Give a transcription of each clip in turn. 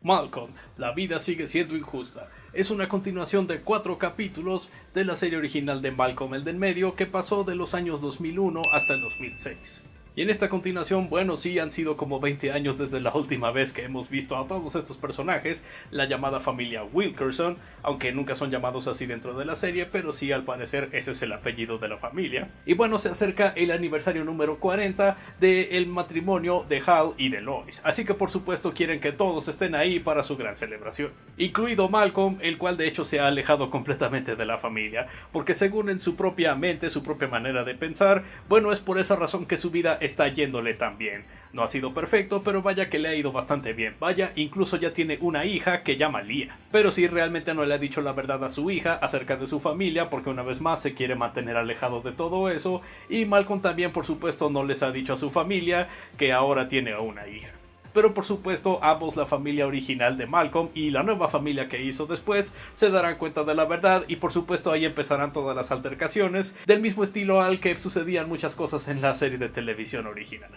Malcolm, la vida sigue siendo injusta. Es una continuación de 4 capítulos de la serie original de Malcolm el del medio que pasó de los años 2001 hasta el 2006. Y en esta continuación, bueno, sí han sido como 20 años desde la última vez que hemos visto a todos estos personajes, la llamada familia Wilkerson, aunque nunca son llamados así dentro de la serie, pero sí al parecer ese es el apellido de la familia. Y bueno, se acerca el aniversario número 40 del matrimonio de Hal y de Lois, así que por supuesto quieren que todos estén ahí para su gran celebración, incluido Malcolm, el cual de hecho se ha alejado completamente de la familia, porque según en su propia mente, su propia manera de pensar, bueno, es por esa razón que su vida está yéndole tan bien. No ha sido perfecto, pero vaya que le ha ido bastante bien. Vaya, incluso ya tiene una hija que llama Lia. Pero sí, realmente no le ha dicho la verdad a su hija acerca de su familia, porque una vez más se quiere mantener alejado de todo eso. Y Malcolm también, por supuesto, no les ha dicho a su familia que ahora tiene una hija. Pero por supuesto ambos, la familia original de Malcolm y la nueva familia que hizo después, se darán cuenta de la verdad y por supuesto ahí empezarán todas las altercaciones, del mismo estilo al que sucedían muchas cosas en la serie de televisión original.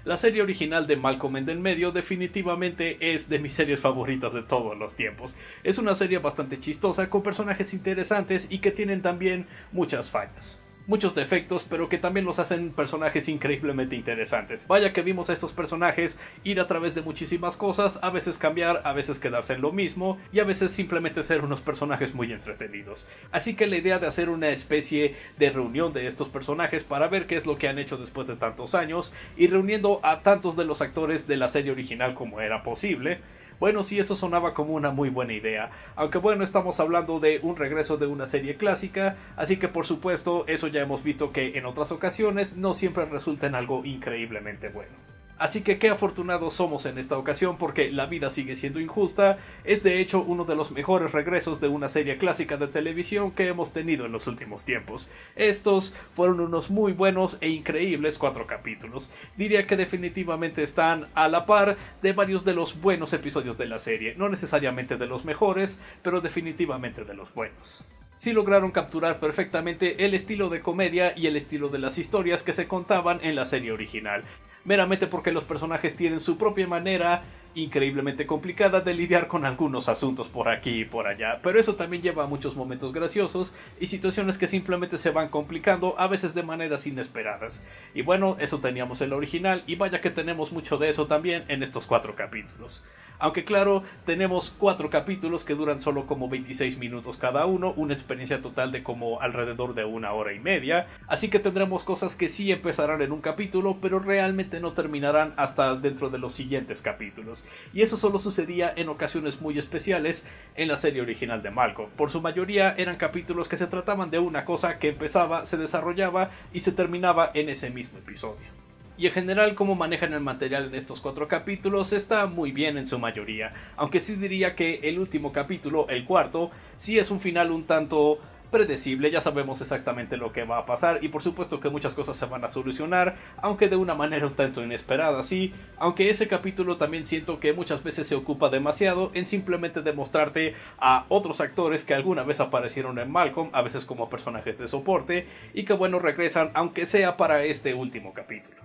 La serie original de Malcolm en el medio definitivamente es de mis series favoritas de todos los tiempos. Es una serie bastante chistosa, con personajes interesantes y que tienen también muchas fallas. Muchos defectos, pero que también los hacen personajes increíblemente interesantes. Vaya que vimos a estos personajes ir a través de muchísimas cosas, a veces cambiar, a veces quedarse en lo mismo, y a veces simplemente ser unos personajes muy entretenidos. Así que la idea de hacer una especie de reunión de estos personajes para ver qué es lo que han hecho después de tantos años, y reuniendo a tantos de los actores de la serie original como era posible, bueno, sí, eso sonaba como una muy buena idea, aunque bueno, estamos hablando de un regreso de una serie clásica, así que por supuesto eso ya hemos visto que en otras ocasiones no siempre resulta en algo increíblemente bueno. Así que qué afortunados somos en esta ocasión porque La vida sigue siendo injusta es de hecho uno de los mejores regresos de una serie clásica de televisión que hemos tenido en los últimos tiempos. Estos fueron unos muy buenos e increíbles 4 capítulos. Diría que definitivamente están a la par de varios de los buenos episodios de la serie, no necesariamente de los mejores, pero definitivamente de los buenos. Sí lograron capturar perfectamente el estilo de comedia y el estilo de las historias que se contaban en la serie original, meramente porque los personajes tienen su propia manera increíblemente complicada de lidiar con algunos asuntos por aquí y por allá, pero eso también lleva a muchos momentos graciosos y situaciones que simplemente se van complicando, a veces de maneras inesperadas. Y bueno, eso teníamos en la original y vaya que tenemos mucho de eso también en estos 4 capítulos. Aunque claro, tenemos 4 capítulos que duran solo como 26 minutos cada uno, una experiencia total de como alrededor de 1 hora y media, así que tendremos cosas que sí empezarán en un capítulo, pero realmente no terminarán hasta dentro de los siguientes capítulos. Y eso solo sucedía en ocasiones muy especiales en la serie original de Malcolm. Por su mayoría eran capítulos que se trataban de una cosa que empezaba, se desarrollaba y se terminaba en ese mismo episodio. Y en general cómo manejan el material en estos 4 capítulos está muy bien en su mayoría, aunque sí diría que el último capítulo, el cuarto, sí es un final un tanto predecible, ya sabemos exactamente lo que va a pasar y por supuesto que muchas cosas se van a solucionar, aunque de una manera un tanto inesperada, sí, aunque ese capítulo también siento que muchas veces se ocupa demasiado en simplemente demostrarte a otros actores que alguna vez aparecieron en Malcolm, a veces como personajes de soporte, y que bueno, regresan aunque sea para este último capítulo.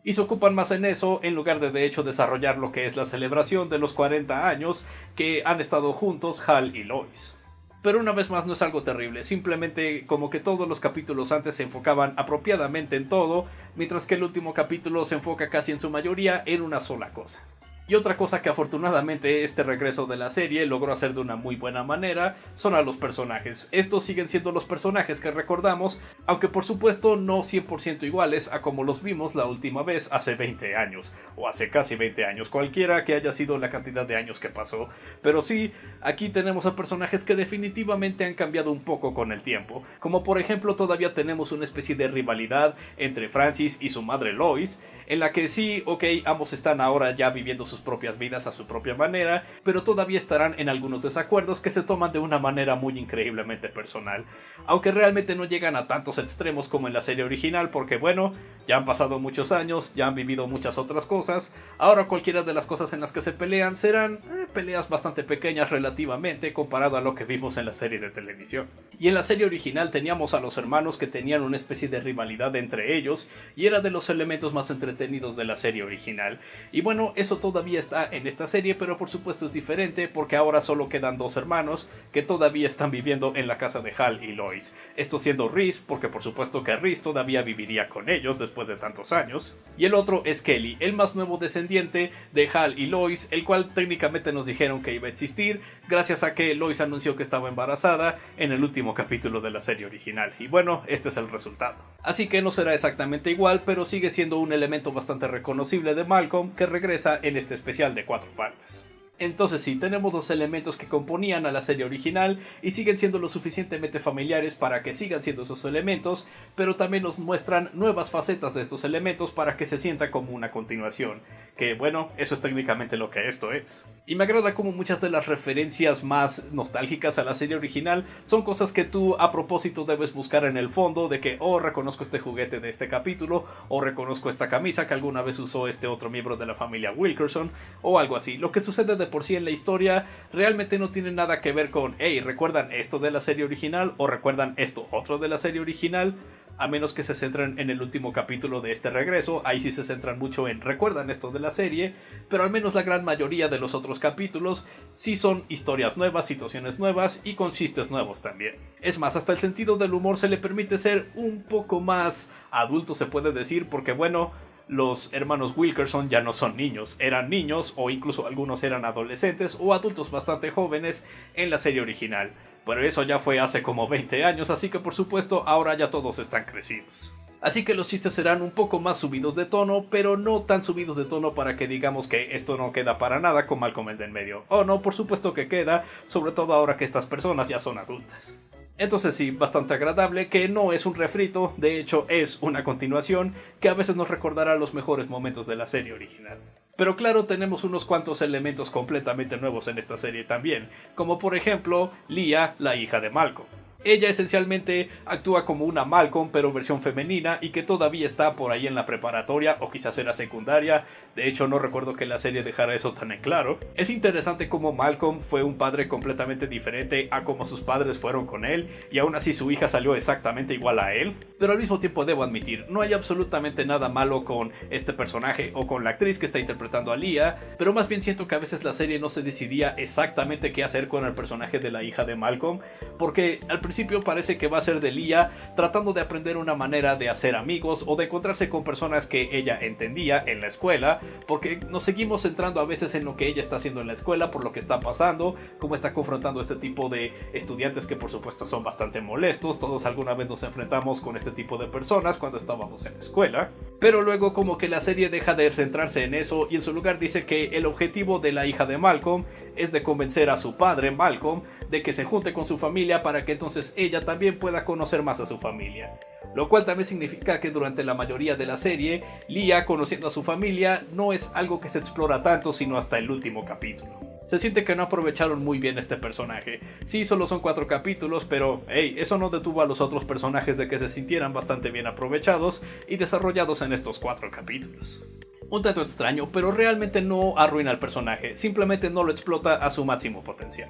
Y se ocupan más en eso en lugar de hecho desarrollar lo que es la celebración de los 40 años que han estado juntos Hal y Lois. Pero una vez más no es algo terrible, simplemente como que todos los capítulos antes se enfocaban apropiadamente en todo, mientras que el último capítulo se enfoca casi en su mayoría en una sola cosa. Y otra cosa que afortunadamente este regreso de la serie logró hacer de una muy buena manera son a los personajes. Estos siguen siendo los personajes que recordamos, aunque por supuesto no 100% iguales a como los vimos la última vez hace 20 años, o hace casi 20 años, cualquiera que haya sido la cantidad de años que pasó. Pero sí, aquí tenemos a personajes que definitivamente han cambiado un poco con el tiempo, como por ejemplo todavía tenemos una especie de rivalidad entre Francis y su madre Lois, en la que sí, ok, ambos están ahora ya viviendo sus propias vidas a su propia manera, pero todavía estarán en algunos desacuerdos que se toman de una manera muy increíblemente personal, aunque realmente no llegan a tantos extremos como en la serie original porque bueno, ya han pasado muchos años, ya han vivido muchas otras cosas, ahora cualquiera de las cosas en las que se pelean serán peleas bastante pequeñas relativamente comparado a lo que vimos en la serie de televisión. Y en la serie original teníamos a los hermanos que tenían una especie de rivalidad entre ellos, y era de los elementos más entretenidos de la serie original. Y bueno, eso todavía está en esta serie, pero por supuesto es diferente porque ahora solo quedan dos hermanos que todavía están viviendo en la casa de Hal y Lois. Esto siendo Reese, porque por supuesto que Reese todavía viviría con ellos después de tantos años. Y el otro es Kelly, el más nuevo descendiente de Hal y Lois, el cual técnicamente nos dijeron que iba a existir gracias a que Lois anunció que estaba embarazada en el último capítulo de la serie original. Y bueno, este es el resultado. Así que no será exactamente igual, pero sigue siendo un elemento bastante reconocible de Malcolm que regresa en este especial de 4 partes. Entonces sí, tenemos los elementos que componían a la serie original y siguen siendo lo suficientemente familiares para que sigan siendo esos elementos, pero también nos muestran nuevas facetas de estos elementos para que se sienta como una continuación. Que bueno, eso es técnicamente lo que esto es. Y me agrada como muchas de las referencias más nostálgicas a la serie original son cosas que tú a propósito debes buscar en el fondo, de que reconozco este juguete de este capítulo, o reconozco esta camisa que alguna vez usó este otro miembro de la familia Wilkerson, o algo así. Lo que sucede de por sí en la historia realmente no tiene nada que ver con ¿recuerdan esto de la serie original? ¿O recuerdan esto otro de la serie original? A menos que se centren en el último capítulo de este regreso, ahí sí se centran mucho en recuerdan esto de la serie, pero al menos la gran mayoría de los otros capítulos sí son historias nuevas, situaciones nuevas y con chistes nuevos también. Es más, hasta el sentido del humor se le permite ser un poco más adulto, se puede decir, porque bueno, los hermanos Wilkerson ya no son niños, eran niños o incluso algunos eran adolescentes o adultos bastante jóvenes en la serie original. Pero eso ya fue hace como 20 años, así que por supuesto ahora ya todos están crecidos. Así que los chistes serán un poco más subidos de tono, pero no tan subidos de tono para que digamos que esto no queda para nada con Malcolm el del medio. Oh no, por supuesto que queda, sobre todo ahora que estas personas ya son adultas. Entonces sí, bastante agradable, que no es un refrito, de hecho es una continuación que a veces nos recordará los mejores momentos de la serie original. Pero claro, tenemos unos cuantos elementos completamente nuevos en esta serie también, como por ejemplo Leah, la hija de Malcolm. Ella esencialmente actúa como una Malcolm pero versión femenina y que todavía está por ahí en la preparatoria o quizás era secundaria. De hecho no recuerdo que la serie dejara eso tan en claro. Es interesante cómo Malcolm fue un padre completamente diferente a como sus padres fueron con él y aún así su hija salió exactamente igual a él. Pero al mismo tiempo debo admitir, no hay absolutamente nada malo con este personaje o con la actriz que está interpretando a Leah, pero más bien siento que a veces la serie no se decidía exactamente qué hacer con el personaje de la hija de Malcolm, porque al principio parece que va a ser de Leah tratando de aprender una manera de hacer amigos o de encontrarse con personas que ella entendía en la escuela, porque nos seguimos centrando a veces en lo que ella está haciendo en la escuela, por lo que está pasando, cómo está confrontando a este tipo de estudiantes que por supuesto son bastante molestos. Todos alguna vez nos enfrentamos con este tipo de personas cuando estábamos en la escuela, pero luego como que la serie deja de centrarse en eso y en su lugar dice que el objetivo de la hija de Malcolm es de convencer a su padre, Malcolm, de que se junte con su familia para que entonces ella también pueda conocer más a su familia. Lo cual también significa que durante la mayoría de la serie, Leah conociendo a su familia no es algo que se explora tanto sino hasta el último capítulo. Se siente que no aprovecharon muy bien este personaje. Sí, solo son 4 capítulos, pero eso no detuvo a los otros personajes de que se sintieran bastante bien aprovechados y desarrollados en estos 4 capítulos. Un tanto extraño, pero realmente no arruina al personaje, simplemente no lo explota a su máximo potencial.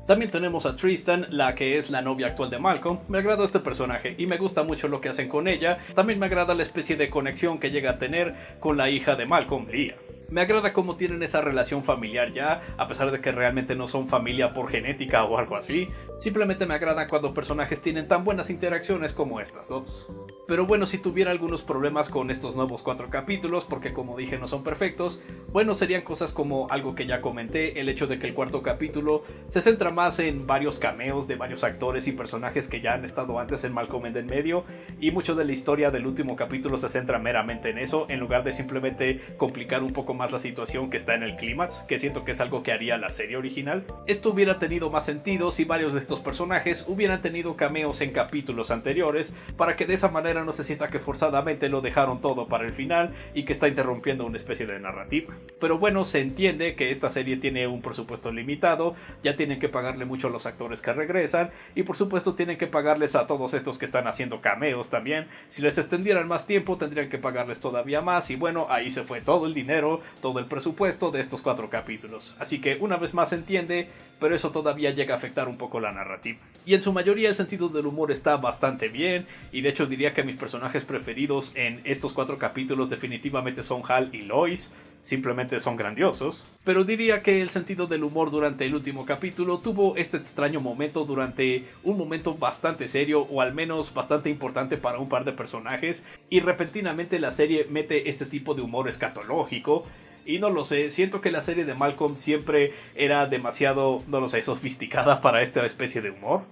También tenemos a Tristan, la que es la novia actual de Malcolm. Me agrada este personaje y me gusta mucho lo que hacen con ella. También me agrada la especie de conexión que llega a tener con la hija de Malcolm, Leah. Me agrada cómo tienen esa relación familiar ya, a pesar de que realmente no son familia por genética o algo así. Simplemente me agrada cuando personajes tienen tan buenas interacciones como estas dos. Pero bueno, si tuviera algunos problemas con estos nuevos 4 capítulos, porque como dije no son perfectos, bueno, serían cosas como algo que ya comenté, el hecho de que el 4º capítulo se centra más en varios cameos de varios actores y personajes que ya han estado antes en Malcolm en el medio, y mucho de la historia del último capítulo se centra meramente en eso, en lugar de simplemente complicar un poco más la situación que está en el clímax, que siento que es algo que haría la serie original. Esto hubiera tenido más sentido si varios de estos personajes hubieran tenido cameos en capítulos anteriores, para que de esa manera no se sienta que forzadamente lo dejaron todo para el final y que está interrumpiendo una especie de narrativa. Pero bueno, se entiende que esta serie tiene un presupuesto limitado, ya tienen que pagarle mucho a los actores que regresan y por supuesto tienen que pagarles a todos estos que están haciendo cameos también. Si les extendieran más tiempo tendrían que pagarles todavía más y bueno, ahí se fue todo el dinero todo el presupuesto de estos 4 capítulos. Así que una vez más se entiende, pero eso todavía llega a afectar un poco la narrativa. Y en su mayoría el sentido del humor está bastante bien, y de hecho diría que mis personajes preferidos en estos 4 capítulos definitivamente son Hal y Lois. Simplemente son grandiosos. Pero diría que el sentido del humor durante el último capítulo tuvo este extraño momento durante un momento bastante serio, o al menos bastante importante para un par de personajes, y repentinamente la serie mete este tipo de humor escatológico. Y no lo sé, siento que la serie de Malcolm siempre era demasiado, no lo sé, sofisticada para esta especie de humor.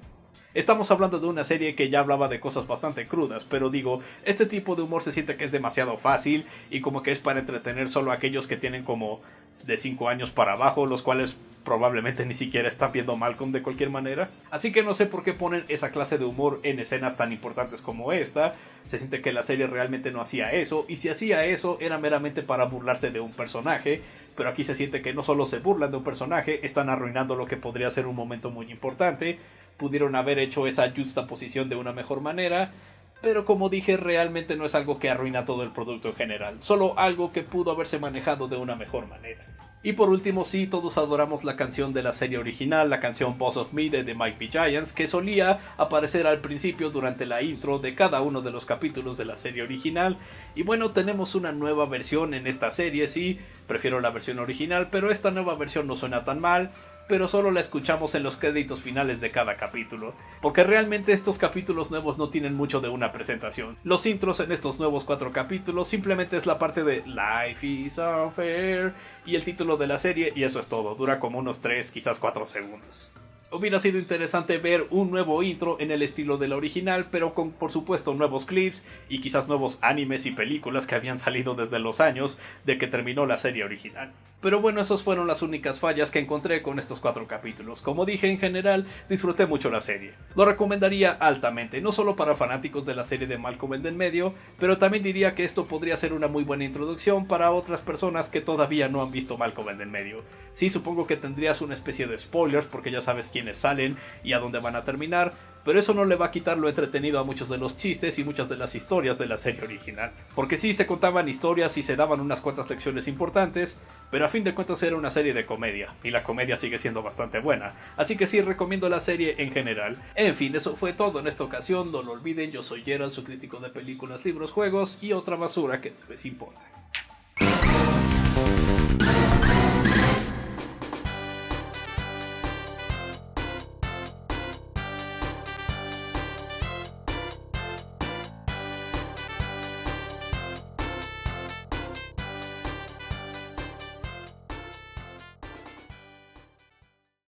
Estamos hablando de una serie que ya hablaba de cosas bastante crudas, pero digo, este tipo de humor se siente que es demasiado fácil y como que es para entretener solo a aquellos que tienen como de 5 años para abajo, los cuales probablemente ni siquiera están viendo Malcolm de cualquier manera. Así que no sé por qué ponen esa clase de humor en escenas tan importantes como esta. Se siente que la serie realmente no hacía eso, y si hacía eso era meramente para burlarse de un personaje. Pero aquí se siente que no solo se burlan de un personaje, están arruinando lo que podría ser un momento muy importante. Pudieron haber hecho esa juxtaposición de una mejor manera, pero como dije, realmente no es algo que arruina todo el producto en general, solo algo que pudo haberse manejado de una mejor manera. Y por último, sí, todos adoramos la canción de la serie original, la canción Boss of Me de The Mighty Giants, que solía aparecer al principio durante la intro de cada uno de los capítulos de la serie original. Y bueno, tenemos una nueva versión en esta serie, sí, prefiero la versión original, pero esta nueva versión no suena tan mal, pero solo la escuchamos en los créditos finales de cada capítulo, porque realmente estos capítulos nuevos no tienen mucho de una presentación. Los intros en estos nuevos 4 capítulos simplemente es la parte de Life is unfair y el título de la serie, y eso es todo, dura como unos 3, quizás 4 segundos. Hubiera sido interesante ver un nuevo intro en el estilo de la original, pero con por supuesto nuevos clips y quizás nuevos animes y películas que habían salido desde los años de que terminó la serie original. Pero bueno, esas fueron las únicas fallas que encontré con estos 4 capítulos. Como dije, en general disfruté mucho la serie. Lo recomendaría altamente, no solo para fanáticos de la serie de Malcolm el del medio, pero también diría que esto podría ser una muy buena introducción para otras personas que todavía no han visto Malcolm el del medio. Sí, supongo que tendrías una especie de spoilers porque ya sabes quiénes salen y a dónde van a terminar, pero eso no le va a quitar lo entretenido a muchos de los chistes y muchas de las historias de la serie original. Porque sí, se contaban historias y se daban unas cuantas lecciones importantes, pero a fin de cuentas era una serie de comedia, y la comedia sigue siendo bastante buena, así que sí recomiendo la serie en general. En fin, eso fue todo en esta ocasión, no lo olviden, yo soy Gerald, su crítico de películas, libros, juegos y otra basura que no les importa.